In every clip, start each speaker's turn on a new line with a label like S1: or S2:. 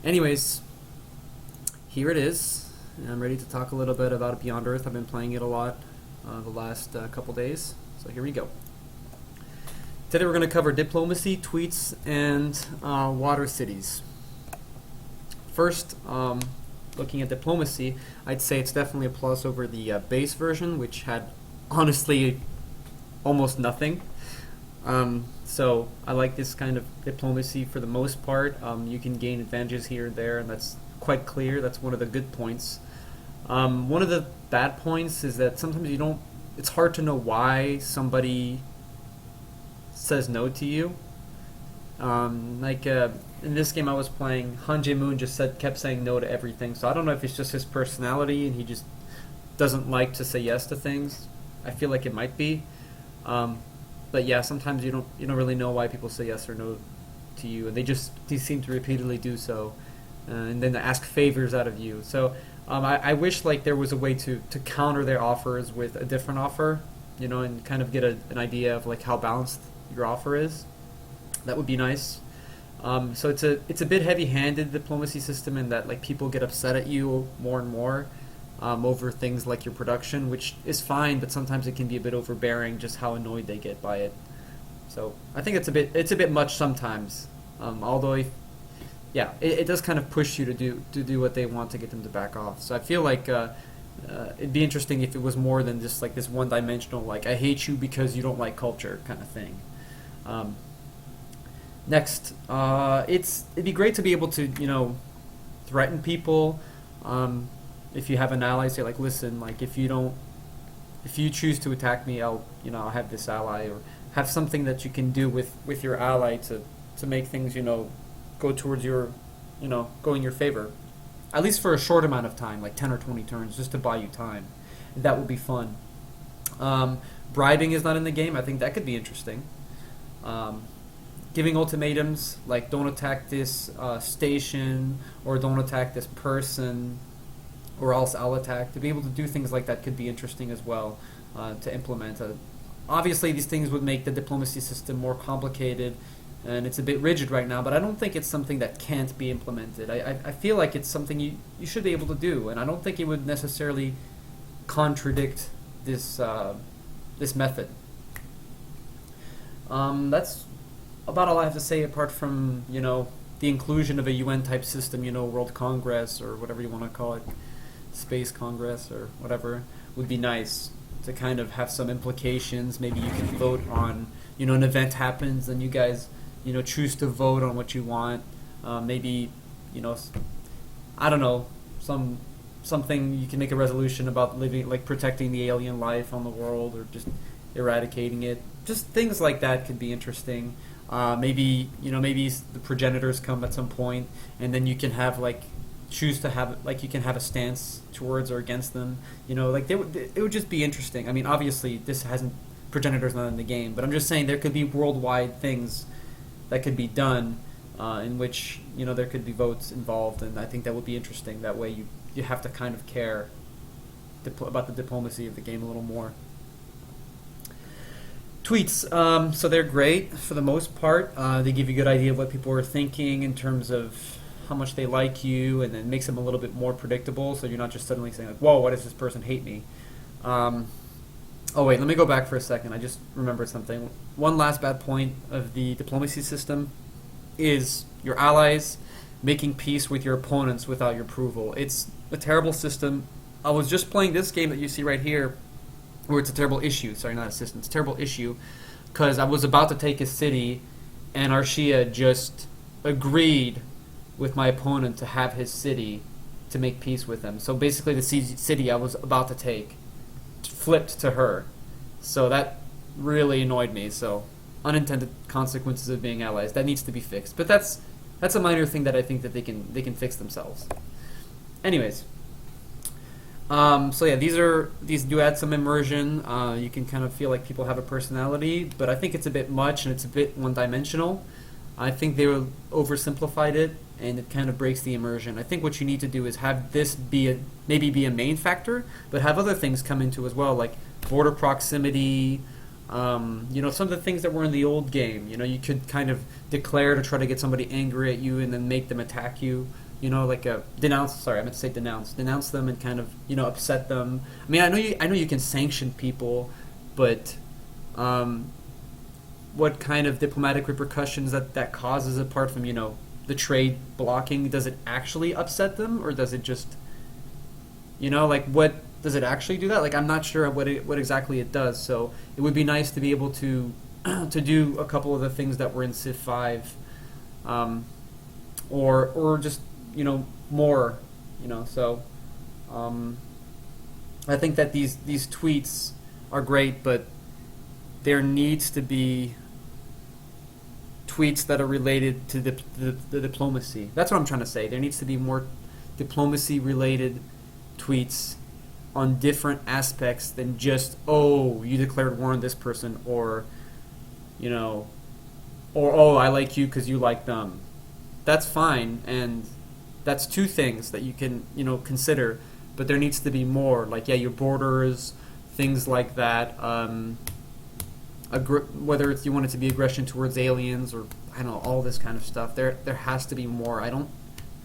S1: Anyways, here it is. I'm ready to talk a little bit about Beyond Earth. I've been playing it a lot the last couple days. So here we go. Today we're going to cover diplomacy, tweets, and water cities. First, looking at diplomacy, I'd say it's definitely a plus over the base version, which had honestly almost nothing. So I like this kind of diplomacy for the most part. You can gain advantages here and there, and that's quite clear. That's one of the good points. One of the bad points is that sometimes you don't. It's hard to know why somebody says no to you. In this game I was playing, Han Jae-moon just kept saying no to everything. So I don't know if it's just his personality and he just doesn't like to say yes to things. I feel like it might be. But yeah, sometimes you don't really know why people say yes or no to you, and they seem to repeatedly do so, and then ask favors out of you. So I wish like there was a way to counter their offers with a different offer, and kind of get an idea of like how balanced your offer is. That would be nice. So it's a bit heavy-handed diplomacy system in that like people get upset at you more and more. Over things like your production, which is fine, but sometimes it can be a bit overbearing just how annoyed they get by it. So I think it's a bit much sometimes. Although, it does kind of push you to do what they want to get them to back off. So I feel like it'd be interesting if it was more than just like this one-dimensional, like I hate you because you don't like culture kind of thing. Next, it'd be great to be able to threaten people. If you have an ally, say like, listen, like if you choose to attack me, I'll have this ally, or have something that you can do with your ally to make things go towards go in your favor, at least for a short amount of time, like 10 or 20 turns, just to buy you time. That would be fun. Bribing is not in the game. I think that could be interesting. Giving ultimatums like don't attack this station or don't attack this person, or else I'll attack. To be able to do things like that could be interesting as well to implement. Obviously, these things would make the diplomacy system more complicated, and it's a bit rigid right now, but I don't think it's something that can't be implemented. I feel like it's something you should be able to do, and I don't think it would necessarily contradict this method. That's about all I have to say, apart from the inclusion of a UN-type system, World Congress, or whatever you want to call it. Space Congress or whatever, would be nice to kind of have some implications. Maybe you can vote on, an event happens and you guys, choose to vote on what you want. Maybe, I don't know, something you can make a resolution about protecting the alien life on the world, or just eradicating it. Just things like that could be interesting. Maybe the progenitors come at some point, and then you can have choose to have you can have a stance towards or against them. It would just be interesting. I mean, obviously progenitors not in the game, but I'm just saying there could be worldwide things that could be done in which there could be votes involved, and I think that would be interesting. That way you have to kind of care about the diplomacy of the game a little more. Tweets, so they're great for the most part. They give you a good idea of what people are thinking in terms of how much they like you, and then makes them a little bit more predictable, so you're not just suddenly saying like, whoa, why does this person hate me? Oh wait, let me go back for a second. I just remembered something. One last bad point of the diplomacy system is your allies making peace with your opponents without your approval. It's a terrible system. I was just playing this game that you see right here, where it's a terrible issue. Sorry, not a system. It's a terrible issue, because I was about to take a city, and Arshia just agreed with my opponent to have his city to make peace with him. So basically the city I was about to take flipped to her. So that really annoyed me. So unintended consequences of being allies. That needs to be fixed. But that's a minor thing that I think that they can fix themselves. Anyways. So yeah, these do add some immersion. You can kind of feel like people have a personality, but I think it's a bit much and it's a bit one-dimensional. I think they oversimplified it, and it kind of breaks the immersion. I think what you need to do is have this maybe be a main factor, but have other things come into as well, like border proximity. Some of the things that were in the old game. You could kind of declare to try to get somebody angry at you and then make them attack you. like a denounce. Sorry, I meant to say denounce them and kind of upset them. I mean, I know you can sanction people, but um, what kind of diplomatic repercussions that causes apart from the trade blocking? Does it actually upset them, or does it just like what does it actually do that? Like I'm not sure what exactly it does. So it would be nice to be able to to do a couple of the things that were in Civ 5, or just more, So I think that these tweets are great, but there needs to be tweets that are related to the diplomacy. That's what I'm trying to say. There needs to be more diplomacy related tweets on different aspects than just, oh, you declared war on this person, or oh, I like you because you like them. That's fine, and that's two things that you can consider, but there needs to be more, like, yeah, your borders, things like that. Whether it's you want it to be aggression towards aliens, or I don't know, all this kind of stuff. There has to be more. I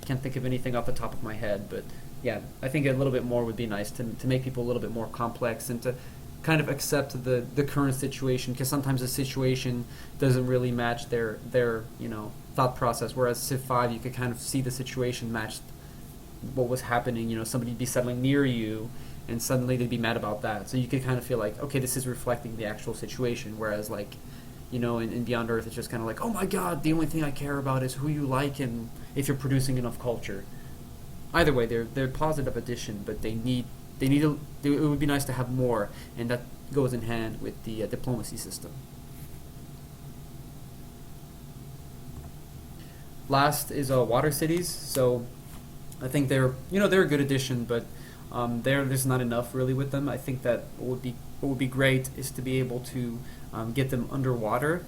S1: can't think of anything off the top of my head, but yeah, I think a little bit more would be nice to make people a little bit more complex and to kind of accept the current situation, because sometimes the situation doesn't really match their thought process. Whereas Civ 5, you could kind of see the situation matched what was happening. Somebody'd be settling near you, and suddenly they'd be mad about that. So you could kind of feel like, okay, this is reflecting the actual situation. Whereas like, in Beyond Earth, it's just kind of like, oh my God, the only thing I care about is who you like and if you're producing enough culture. Either way, they're positive addition, but it would be nice to have more, and that goes in hand with the diplomacy system. Last is water cities. So I think they're a good addition, but there's not enough really with them. I think that what would be great is to be able to get them underwater,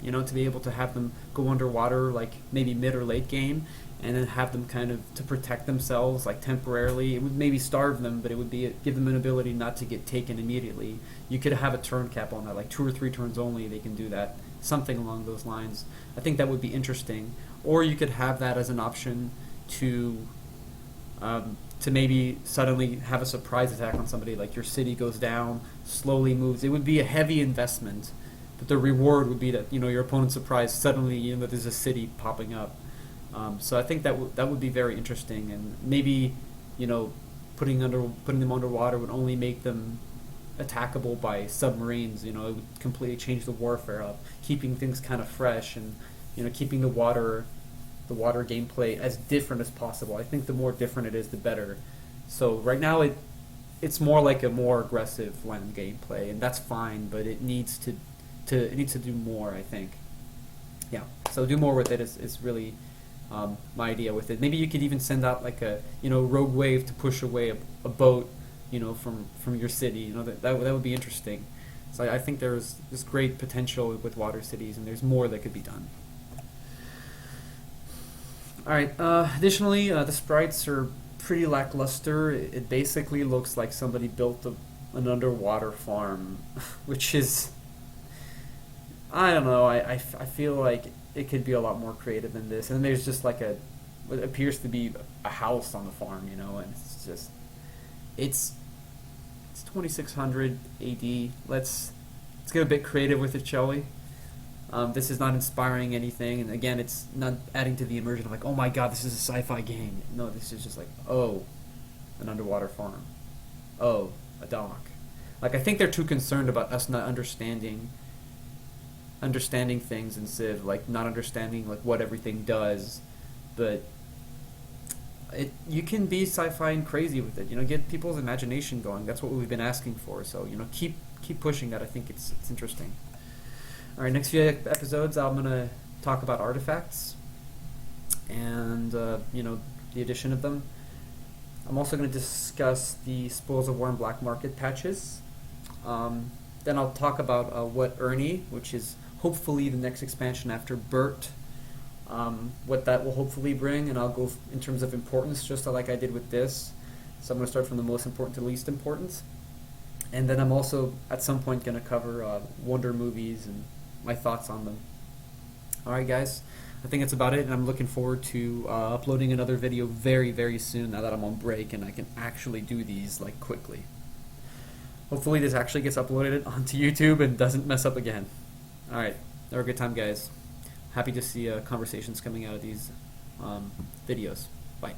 S1: to be able to have them go underwater, like maybe mid or late game, and then have them kind of to protect themselves, like temporarily. It would maybe starve them, but it would give them an ability not to get taken immediately. You could have a turn cap on that, like 2 or 3 turns only. They can do that, something along those lines. I think that would be interesting. Or you could have that as an option to maybe suddenly have a surprise attack on somebody, like your city goes down, slowly moves. It would be a heavy investment, but the reward would be that your opponent's surprised suddenly that there's a city popping up. So I think that would be very interesting, and maybe putting them underwater would only make them attackable by submarines. It would completely change the warfare up, keeping things kind of fresh, and keeping the water gameplay as different as possible. I think the more different it is, the better. So right now it's more like a more aggressive land gameplay, and that's fine, but it needs to do more, I think. Yeah. So do more with it is really my idea with it. Maybe you could even send out like a rogue wave to push away a boat from your city. That would be interesting. So I think there's this great potential with water cities, and there's more that could be done. Alright, additionally, the sprites are pretty lackluster. It basically looks like somebody built an underwater farm, which is, I don't know, I feel like it could be a lot more creative than this. And there's just like what appears to be a house on the farm, and it's just, it's 2600 AD. Let's get a bit creative with it, shall we? This is not inspiring anything, and again, it's not adding to the immersion of like, oh my God, this is a sci-fi game. No, this is just like, oh, an underwater farm. Oh, a dock. Like, I think they're too concerned about us not understanding things in Civ, like not understanding like what everything does, but you can be sci-fi and crazy with it. Get people's imagination going. That's what we've been asking for. So keep pushing that. I think it's interesting. All right, next few episodes, I'm gonna talk about artifacts and the addition of them. I'm also going to discuss the Spoils of War and Black Market patches. Then I'll talk about what Ernie, which is hopefully the next expansion after BERT, what that will hopefully bring, and I'll go in terms of importance, just like I did with this. So I'm going to start from the most important to least important. And then I'm also, at some point, going to cover Wonder movies and my thoughts on them. Alright guys, I think that's about it, and I'm looking forward to uploading another video very, very soon now that I'm on break and I can actually do these like quickly. Hopefully this actually gets uploaded onto YouTube and doesn't mess up again. Alright, have a good time, guys. Happy to see conversations coming out of these videos. Bye.